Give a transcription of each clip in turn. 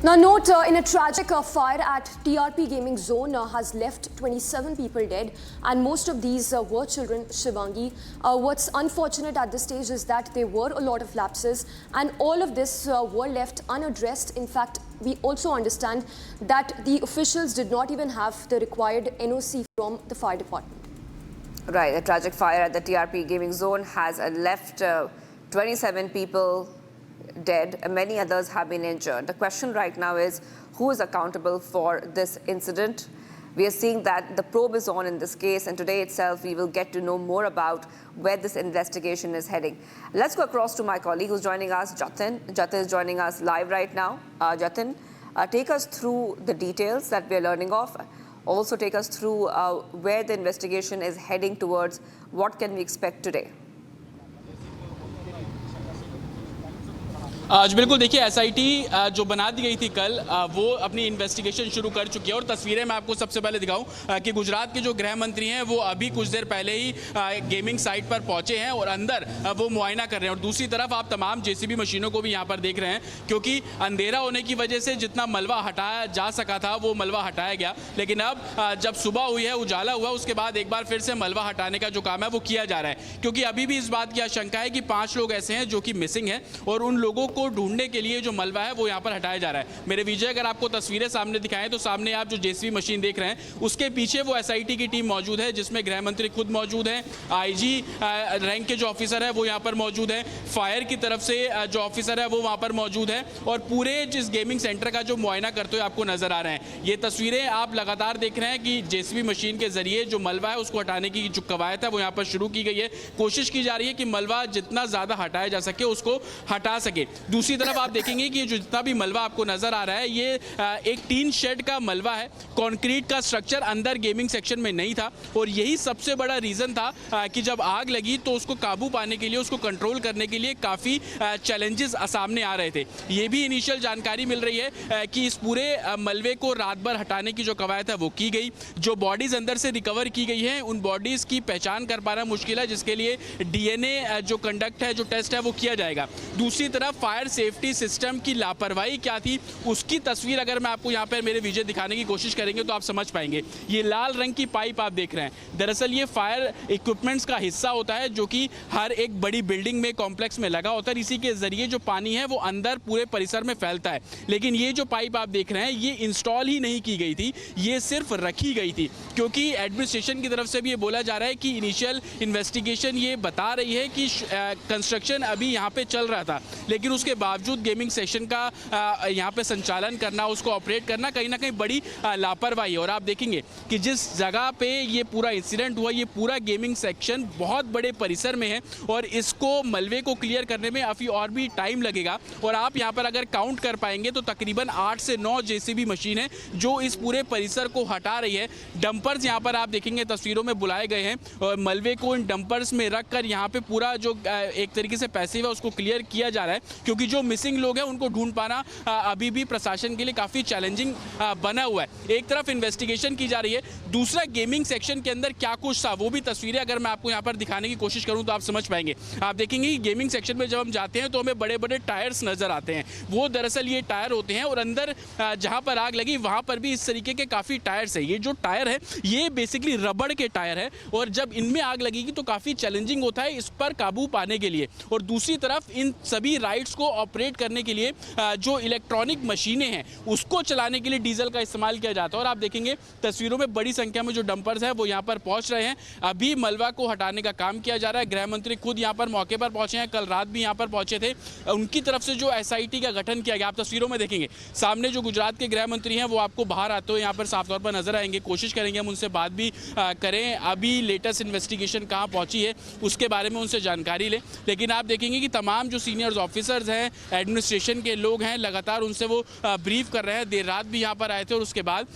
Now note, in a tragic fire at TRP Gaming Zone has left 27 people dead, and most of these were children, Shivangi. What's unfortunate at this stage is that there were a lot of lapses, and all of this were left unaddressed. In fact, we also understand that the officials did not even have the required NOC from the fire department. Right, a tragic fire at the TRP Gaming Zone has left 27 people dead, and many others have been injured. The question right now is who is accountable for this incident. We are seeing that the probe is on in this case, and today itself we will get to know more about where this investigation is heading. Let's go across to my colleague who's joining us, Jatin. Jatin is joining us live right now. Jatin, take us through the details that we are learning of. Also take us through where the investigation is heading towards. What can we expect today? आज बिल्कुल देखिए, SIT जो बना दी गई थी कल, वो अपनी इन्वेस्टिगेशन शुरू कर चुकी है। और तस्वीरें मैं आपको सबसे पहले दिखाऊं कि गुजरात के जो गृह मंत्री हैं वो अभी कुछ देर पहले ही गेमिंग साइट पर पहुंचे हैं और अंदर वो मुआयना कर रहे हैं। और दूसरी तरफ आप तमाम जेसीबी मशीनों को भी यहां पर देख रहे हैं, क्योंकि अंधेरा होने की वजह से जितना मलबा हटाया जा सका था वो मलबा हटाया गया। लेकिन अब जब सुबह हुई है, उजाला हुआ, उसके बाद एक बार फिर से मलबा हटाने का जो काम है वो किया जा रहा है, क्योंकि अभी भी इस बात की आशंका है कि 5 लोग ऐसे हैं जो कि मिसिंग हैं और उन लोगों को ढूंढने के लिए जो मलबा है वो यहाँ पर हटाया जा रहा है। मेरे विजय, अगर आपको तस्वीरें सामने दिखाएं तो सामने आप जो जेसीबी मशीन देख रहे हैं उसके पीछे वो एसआईटी की टीम मौजूद है, जिसमें गृह मंत्री खुद मौजूद हैं, आईजी रैंक के जो ऑफिसर है वो यहाँ पर मौजूद है, फायर की तरफ से जो ऑफिसर है वो वहाँ पर मौजूद है और पूरे जिस गेमिंग सेंटर का जो मुआयना करते हुए आपको नजर आ रहे हैं। ये तस्वीरें आप लगातार देख रहे हैं कि जेसीबी मशीन के जरिए जो मलबा है उसको हटाने की जो कवायद है वो यहाँ पर शुरू की गई है। कोशिश की जा रही है कि मलबा जितना ज्यादा हटाया जा सके उसको हटा सके। दूसरी तरफ आप देखेंगे कि जो जितना भी मलबा आपको नजर आ रहा है ये एक टीन शेड का मलबा है, कंक्रीट का स्ट्रक्चर अंदर गेमिंग सेक्शन में नहीं था। और यही सबसे बड़ा रीजन था कि जब आग लगी तो उसको काबू पाने के लिए, उसको कंट्रोल करने के लिए काफी चैलेंजेस सामने आ रहे थे। ये भी इनिशियल जानकारी मिल रही है कि इस पूरे मलबे को रात भर हटाने की जो कवायद है वो की गई। जो बॉडीज अंदर से रिकवर की गई है उन बॉडीज की पहचान कर पाना मुश्किल है, जिसके लिए डीएनए जो कंडक्ट है, जो टेस्ट है वो किया जाएगा। दूसरी तरफ फायर सेफ्टी सिस्टम की लापरवाही क्या थी उसकी तस्वीर अगर मैं आपको यहाँ पर मेरे विजय दिखाने की कोशिश करेंगे तो आप समझ पाएंगे। ये लाल रंग की पाइप आप देख रहे हैं, दरअसल ये फायर इक्विपमेंट्स का हिस्सा होता है जो कि हर एक बड़ी बिल्डिंग में, कॉम्प्लेक्स में लगा होता है। इसी के जरिए जो पानी है वो अंदर पूरे परिसर में फैलता है। लेकिन ये जो पाइप आप देख रहे हैं ये इंस्टॉल ही नहीं की गई थी, ये सिर्फ रखी गई थी, क्योंकि एडमिनिस्ट्रेशन की तरफ से भी ये बोला जा रहा है कि इनिशियल इन्वेस्टिगेशन ये बता रही है कि कंस्ट्रक्शन अभी यहाँ पे चल रहा था, लेकिन उसके बावजूद गेमिंग सेक्शन का यहाँ पे संचालन करना, उसको ऑपरेट करना कहीं ना कहीं बड़ी लापरवाही। और आप देखेंगे कि जिस जगह पे ये पूरा इंसिडेंट हुआ, ये पूरा गेमिंग सेक्शन बहुत बड़े परिसर में है और इसको मलबे को क्लियर करने में अभी और भी टाइम लगेगा। और आप यहाँ पर अगर काउंट कर पाएंगे तो तकरीबन 8 से 9 जेसीबी मशीन है जो इस पूरे परिसर को हटा रही है। डंपर्स यहाँ पर आप देखेंगे तस्वीरों में बुलाए गए हैं और मलबे को इन डंपर्स में रख कर यहाँ पे पूरा जो एक तरीके से पैसिव है उसको क्लियर किया जा रहा है, क्योंकि जो मिसिंग लोग हैं उनको ढूंढ पाना अभी भी प्रशासन के लिए काफी चैलेंजिंग बना हुआ है। एक तरफ इन्वेस्टिगेशन की जा रही है, दूसरा गेमिंग सेक्शन के अंदर क्या कुछ था वो भी तस्वीरें अगर मैं आपको यहाँ पर दिखाने की कोशिश करूँ तो आप समझ पाएंगे। आप देखेंगे कि गेमिंग सेक्शन में जब हम जाते हैं तो हमें बड़े बड़े टायर्स नजर आते हैं, वो दरअसल ये टायर होते हैं। और अंदर जहाँ पर आग लगी वहाँ पर भी इस तरीके के काफ़ी टायर्स है। ये जो टायर है ये बेसिकली रबड़ के टायर है और जब इनमें आग लगेगी तो काफ़ी चैलेंजिंग होता है इस पर काबू पाने के लिए। और दूसरी तरफ इन सभी राइड्स को ऑपरेट करने के लिए जो इलेक्ट्रॉनिक मशीनें हैं उसको चलाने के लिए डीजल का इस्तेमाल किया जाता है। और आप देखेंगे तस्वीरों में बड़ी संख्या में जो डंपर्स हैं वो यहाँ पर पहुँच रहे हैं। अभी मलबा को हटाने का काम किया जा रहा है। गृह मंत्री खुद यहाँ पर मौके पर पहुंचे हैं, कल रात भी यहाँ पर पहुंचे थे। उनकी तरफ से जो एसआईटी का गठन किया गया, आप तस्वीरों में देखेंगे सामने जो गुजरात के गृह मंत्री हैं वो आपको बाहर आते हुए यहाँ पर साफ तौर पर नजर आएंगे। कोशिश करेंगे हम उनसे बात भी करें, अभी लेटेस्ट इन्वेस्टिगेशन कहाँ पहुंची है उसके बारे में उनसे जानकारी लें। लेकिन आप देखेंगे कि तमाम जो सीनियर ऑफिसर्स हैं, एडमिनिस्ट्रेशन के लोग हैं, लगातार उनसे वो ब्रीफ कर रहे हैं। देर रात भी यहाँ पर आए थे और उसके बाद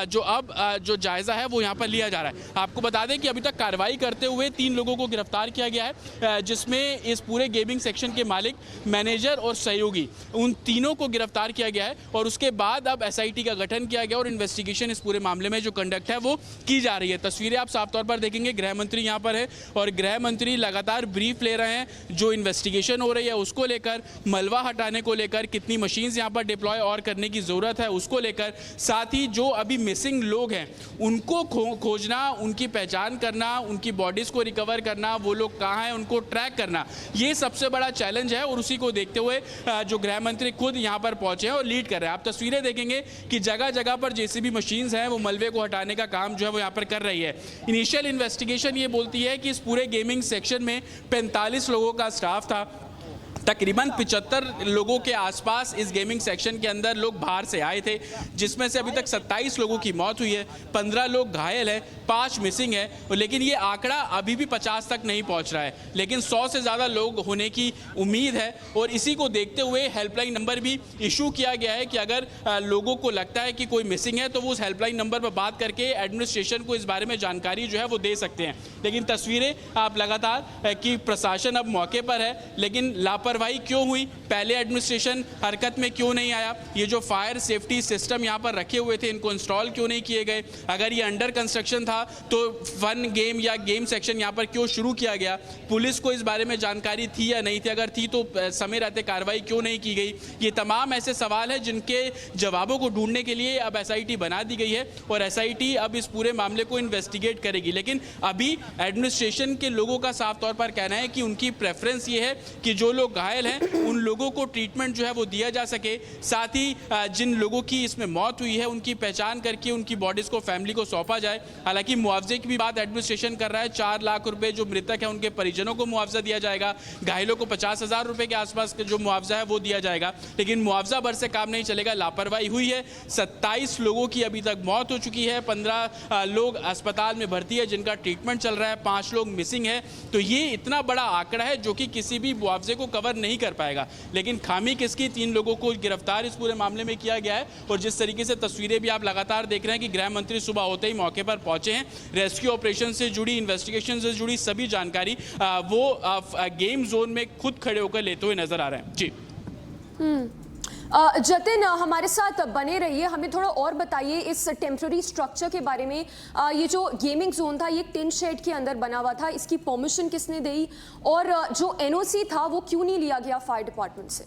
जो जायजा है वो यहाँ पर लिया जा रहा है। आपको बता दें कि अभी तक कार्रवाई करते हुए 3 लोगों को गिरफ्तार किया गया है, जिसमें इस पूरे गेमिंग सेक्शन के मालिक, मैनेजर और सहयोगी, उन तीनों को गिरफ्तार किया गया है। और उसके बाद अब एसआईटी का गठन किया गया और इन्वेस्टिगेशन इस पूरे मामले में जो कंडक्ट है वो की जा रही है। तस्वीरें आप साफ तौर पर देखेंगे, गृह मंत्री यहाँ पर है और गृह मंत्री लगातार ब्रीफ ले रहे हैं जो इन्वेस्टिगेशन हो रही है उसको लेकर, मलबा हटाने को लेकर, कितनी मशीन्स यहाँ पर डिप्लॉय और करने की ज़रूरत है उसको लेकर, साथ ही जो अभी मिसिंग लोग हैं उनको खोजना, उनकी पहचान करना, उनकी बॉडीज़ को रिकवर करना, वो लोग कहाँ हैं उनको ट्रैक करना, ये सबसे बड़ा चैलेंज है। और उसी को देखते हुए जो गृह मंत्री खुद यहाँ पर पहुंचे हैं और लीड कर रहे हैं। आप तस्वीरें देखेंगे कि जगह जगह पर जेसीबी मशीन्स हैं, वो मलबे को हटाने का काम जो है वो यहाँ पर कर रही है। इनिशियल इन्वेस्टिगेशन ये बोलती है कि इस पूरे गेमिंग सेक्शन में 45 लोगों का स्टाफ था। तकरीबन 75 लोगों के आसपास इस गेमिंग सेक्शन के अंदर लोग बाहर से आए थे, जिसमें से अभी तक 27 लोगों की मौत हुई है, 15 लोग घायल हैं, 5 मिसिंग है। लेकिन ये आंकड़ा अभी भी 50 तक नहीं पहुंच रहा है, लेकिन 100 से ज़्यादा लोग होने की उम्मीद है। और इसी को देखते हुए हेल्पलाइन नंबर भी इशू किया गया है कि अगर लोगों को लगता है कि कोई मिसिंग है तो वो उस हेल्पलाइन नंबर पर बात करके एडमिनिस्ट्रेशन को इस बारे में जानकारी जो है वो दे सकते हैं। लेकिन तस्वीरें आप लगातार कि प्रशासन अब मौके पर है, लेकिन लापरवाही क्यों हुई, पहले एडमिनिस्ट्रेशन हरकत में क्यों नहीं आया, ये जो फायर सेफ्टी सिस्टम यहाँ पर रखे हुए थे इनको इंस्टॉल क्यों नहीं किए गए, अगर ये अंडर कंस्ट्रक्शन था तो फन गेम या गेम सेक्शन यहाँ पर क्यों शुरू किया गया, पुलिस को इस बारे में जानकारी थी या नहीं थी, अगर थी तो समय रहते कार्रवाई क्यों नहीं की गई। ये तमाम ऐसे सवाल हैं जिनके जवाबों को ढूंढने के लिए अब SIT बना दी गई है और SIT अब इस पूरे मामले को इन्वेस्टिगेट करेगी। लेकिन अभी एडमिनिस्ट्रेशन के लोगों का साफ तौर पर कहना है कि उनकी प्रेफरेंस ये है कि जो लोग घायल हैं उन लोगों को ट्रीटमेंट जो है वो दिया जा सके, साथ ही जिन लोगों की इसमें मौत हुई है उनकी पहचान करके उनकी बॉडीज को फैमिली को सौंपा जाए। हालांकि मुआवजे की भी बात एडमिनिस्ट्रेशन कर रहा है, 4 लाख रुपए जो मृतक है उनके परिजनों को मुआवजा दिया जाएगा, घायलों को 50,000 रुपए के आसपास जो मुआवजा है वो दिया जाएगा। लेकिन मुआवजा भर से काम नहीं चलेगा, लापरवाही हुई है। 27 लोगों की अभी तक मौत हो चुकी है, 15 लोग अस्पताल में भर्ती है जिनका ट्रीटमेंट चल रहा है, 5 लोग मिसिंग है। तो ये इतना बड़ा आंकड़ा है जो कि किसी भी मुआवजे को कवर नहीं कर पाएगा। लेकिन खामी किसकी, 3 लोगों को गिरफ्तार इस पूरे मामले में किया गया है। और जिस तरीके से तस्वीरें भी आप लगातार देख रहे हैं कि गृह मंत्री सुबह होते ही मौके पर पहुंचे हैं, रेस्क्यू ऑपरेशन से जुड़ी, इन्वेस्टिगेशन से जुड़ी सभी जानकारी वो गेम जोन में खुद खड़े होकर लेते हुए नजर आ रहे हैं। जी जतिन हमारे साथ बने रहिए, हमें थोड़ा और बताइए इस टेम्पररी स्ट्रक्चर के बारे में। ये जो गेमिंग जोन था ये टिन शेड के अंदर बना हुआ था, इसकी परमिशन किसने दी और जो NOC था वो क्यों नहीं लिया गया फायर डिपार्टमेंट से?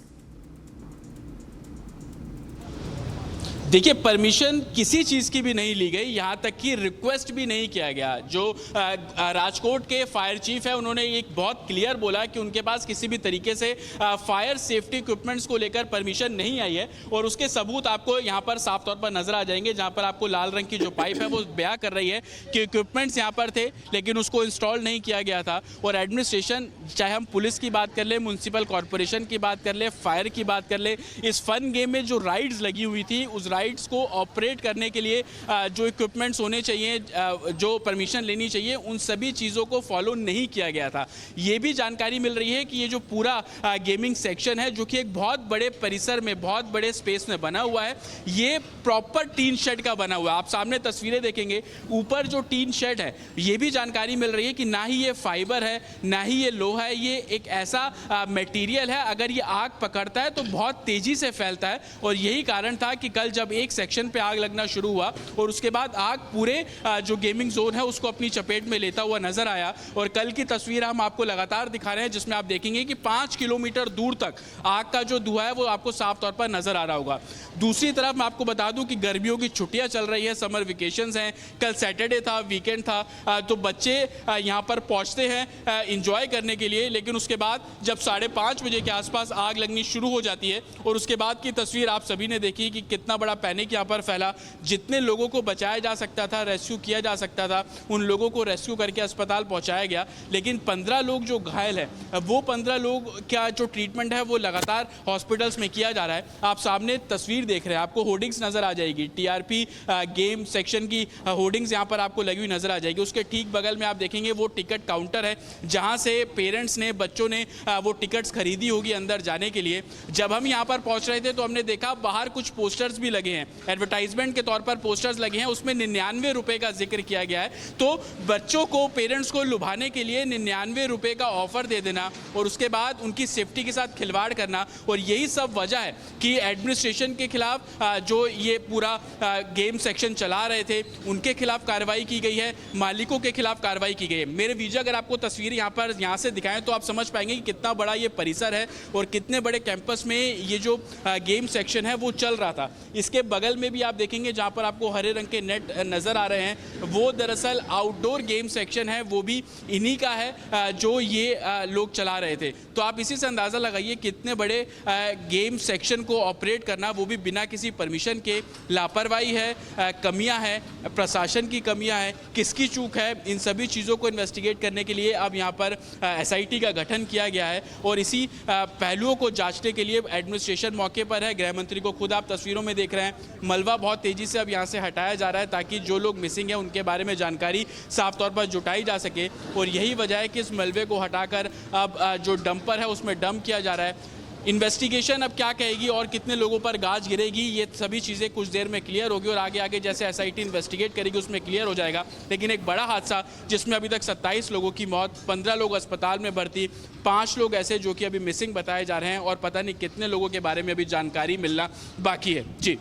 देखिए, परमिशन किसी चीज़ की भी नहीं ली गई, यहाँ तक कि रिक्वेस्ट भी नहीं किया गया। जो राजकोट के फायर चीफ है उन्होंने एक बहुत क्लियर बोला कि उनके पास किसी भी तरीके से फायर सेफ्टी इक्विपमेंट्स को लेकर परमिशन नहीं आई है। और उसके सबूत आपको यहाँ पर साफ तौर पर नजर आ जाएंगे, जहाँ पर आपको लाल रंग की जो पाइप है वो बयां कर रही है कि इक्विपमेंट्स यहाँ पर थे लेकिन उसको इंस्टॉल नहीं किया गया था। और एडमिनिस्ट्रेशन, चाहे हम पुलिस की बात कर ले, म्यूनसिपल कॉरपोरेशन की बात कर ले, फायर की बात कर ले, इस फन गेम में जो राइड्स लगी हुई थी उस राइड्स को ऑपरेट करने के लिए जो इक्विपमेंट्स होने चाहिए, जो परमिशन लेनी चाहिए, उन सभी चीज़ों को फॉलो नहीं किया गया था। ये भी जानकारी मिल रही है कि ये जो पूरा गेमिंग सेक्शन है जो कि एक बहुत बड़े परिसर में, बहुत बड़े स्पेस में बना हुआ है, ये प्रॉपर टीन शेड का बना हुआ है। आप सामने तस्वीरें देखेंगे, ऊपर जो टीन शेड है ये भी जानकारी मिल रही है कि ना ही ये फाइबर है ना ही ये लोहा है, ये एक ऐसा मटेरियल है अगर ये आग पकड़ता है तो बहुत तेजी से फैलता है। और यही कारण था कि कल जब एक सेक्शन पे आग लगना शुरू हुआ और उसके बाद आग पूरे जो गेमिंग जोन है उसको अपनी चपेट में लेता हुआ नजर आया। और कल की तस्वीर हम आपको लगातार दिखा रहे हैं जिसमें आप देखेंगे कि 5 किलोमीटर दूर तक आग का जो धुआं है वो आपको साफ तौर पर नजर आ रहा होगा। दूसरी तरफ मैं आपको बता दूं कि गर्मियों की छुट्टियां चल रही है, समर वेकेशंस हैं, कल सैटरडे था, वीकेंड था, तो बच्चे यहाँ पर पहुँचते हैं इंजॉय करने के लिए। लेकिन उसके बाद जब 5:30 बजे के आसपास आग लगनी शुरू हो जाती है और उसके बाद की तस्वीर आप सभी ने देखी कि कितना बड़ा पैनिक यहाँ पर फैला। जितने लोगों को बचाया जा सकता था, रेस्क्यू किया जा सकता था, उन लोगों को रेस्क्यू करके अस्पताल पहुँचाया गया। लेकिन 15 लोग जो घायल है, वो 15 लोग का जो ट्रीटमेंट है वो लगातार हॉस्पिटल्स में किया जा रहा है। आप सामने तस्वीर देख रहे हैं, आपको होर्डिंग्स नजर आ जाएगी, TRP गेम सेक्शन की होर्डिंग्स यहाँ पर आपको लगी हुई नजर आ जाएगी। उसके ठीक बगल में आप देखेंगे वो टिकट काउंटर है जहाँ से पेरेंट्स ने, बच्चों ने वो टिकट्स खरीदी होगी अंदर जाने के लिए। जब हम यहाँ पर पहुँच रहे थे तो हमने देखा बाहर कुछ पोस्टर्स भी लगे लगे हैं, एडवर्टाइजमेंट के तौर पर पोस्टर्स लगे हैं, उसमें 99 रुपये का जिक्र किया गया है। तो बच्चों को, पेरेंट्स को लुभाने के लिए 99 रुपये का ऑफर दे देना और उसके बाद उनकी सेफ्टी के साथ खिलवाड़ करना, और यही सब वजह है कि एडमिनिस्ट्रेशन के खिलाफ जो ये पूरा गेम सेक्शन चला रहे थे उनके खिलाफ कार्रवाई की गई है, मालिकों के खिलाफ कार्रवाई की गई है। मेरे वीजा अगर आपको तस्वीर यहाँ से दिखाएं तो आप समझ पाएंगे कि कितना बड़ा ये परिसर है और कितने बड़े कैंपस में ये जो गेम सेक्शन है वो चल रहा था। इसके बगल में भी आप देखेंगे जहाँ पर आपको हरे रंग के नेट नज़र आ रहे हैं, वो दरअसल आउटडोर गेम सेक्शन है, वो भी इन्हीं का है जो ये लोग चला रहे थे। तो आप इसी से अंदाज़ा लगाइए कितने बड़े गेम सेक्शन को ऑपरेट करना, वो भी बिना किसी परमिशन के। लापरवाही है, कमियां हैं, प्रशासन की कमियां हैं, किसकी चूक है, इन सभी चीज़ों को इन्वेस्टिगेट करने के लिए अब यहाँ पर SIT का गठन किया गया है और इसी पहलुओं को जांचने के लिए एडमिनिस्ट्रेशन मौके पर है। गृह मंत्री को खुद आप तस्वीरों में देख रहे हैं, मलबा बहुत तेज़ी से अब यहाँ से हटाया जा रहा है ताकि जो लोग मिसिंग हैं उनके बारे में जानकारी साफ तौर पर जुटाई जा सके, और यही वजह है कि इस मलबे को हटाकर अब जो डंपर है उसमें डंप किया जा रहा है। इन्वेस्टिगेशन अब क्या कहेगी और कितने लोगों पर गाज गिरेगी, ये सभी चीज़ें कुछ देर में क्लियर होगी और आगे आगे जैसे SIT इन्वेस्टिगेट करेगी उसमें क्लियर हो जाएगा। लेकिन एक बड़ा हादसा जिसमें अभी तक 27 लोगों की मौत, 15 लोग अस्पताल में भर्ती, 5 लोग ऐसे जो कि अभी मिसिंग बताए जा रहे हैं और पता नहीं कितने लोगों के बारे में अभी जानकारी मिलना बाकी है। जी।